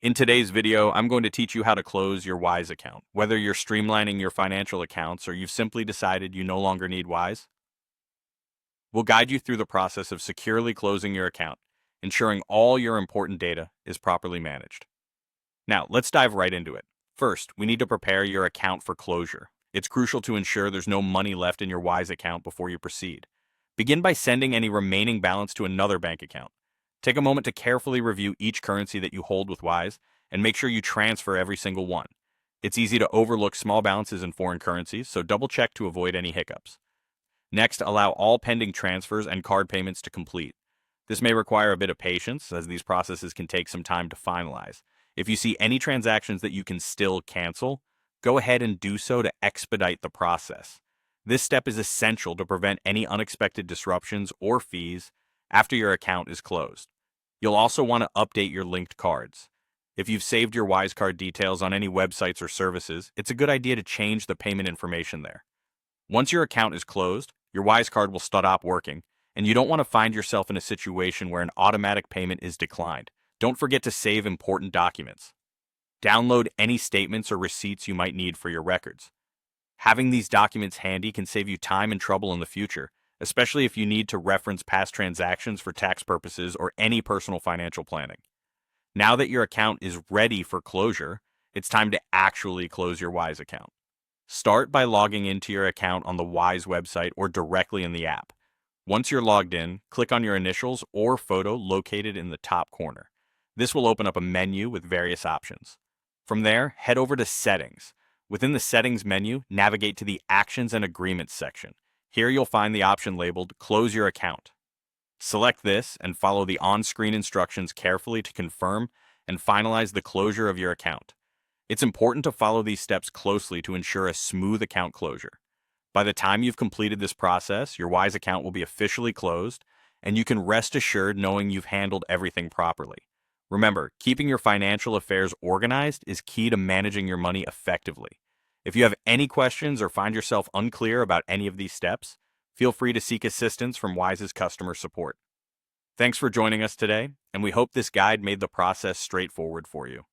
In today's video, I'm going to teach you how to close your Wise account. Whether you're streamlining your financial accounts or you've simply decided you no longer need Wise, we'll guide you through the process of securely closing your account, ensuring all your important data is properly managed. Now, let's dive right into it. First, we need to prepare your account for closure. It's crucial to ensure there's no money left in your Wise account before you proceed. Begin by sending any remaining balance to another bank account. Take a moment to carefully review each currency that you hold with Wise and make sure you transfer every single one. It's easy to overlook small balances in foreign currencies, so double check to avoid any hiccups. Next, allow all pending transfers and card payments to complete. This may require a bit of patience, as these processes can take some time to finalize. If you see any transactions that you can still cancel, go ahead and do so to expedite the process. This step is essential to prevent any unexpected disruptions or fees after your account is closed. You'll also want to update your linked cards. If you've saved your Wise card details on any websites or services, it's a good idea to change the payment information there. Once your account is closed, your Wise card will stop working, and you don't want to find yourself in a situation where an automatic payment is declined. Don't forget to save important documents. Download any statements or receipts you might need for your records. Having these documents handy can save you time and trouble in the future, especially if you need to reference past transactions for tax purposes or any personal financial planning. Now that your account is ready for closure, it's time to actually close your Wise account. Start by logging into your account on the Wise website or directly in the app. Once you're logged in, click on your initials or photo located in the top corner. This will open up a menu with various options. From there, head over to Settings. Within the Settings menu, navigate to the Actions and Agreements section. Here you'll find the option labeled Close Your Account. Select this and follow the on-screen instructions carefully to confirm and finalize the closure of your account. It's important to follow these steps closely to ensure a smooth account closure. By the time you've completed this process, your Wise account will be officially closed, and you can rest assured knowing you've handled everything properly. Remember, keeping your financial affairs organized is key to managing your money effectively. If you have any questions or find yourself unclear about any of these steps, feel free to seek assistance from Wise's customer support. Thanks for joining us today, and we hope this guide made the process straightforward for you.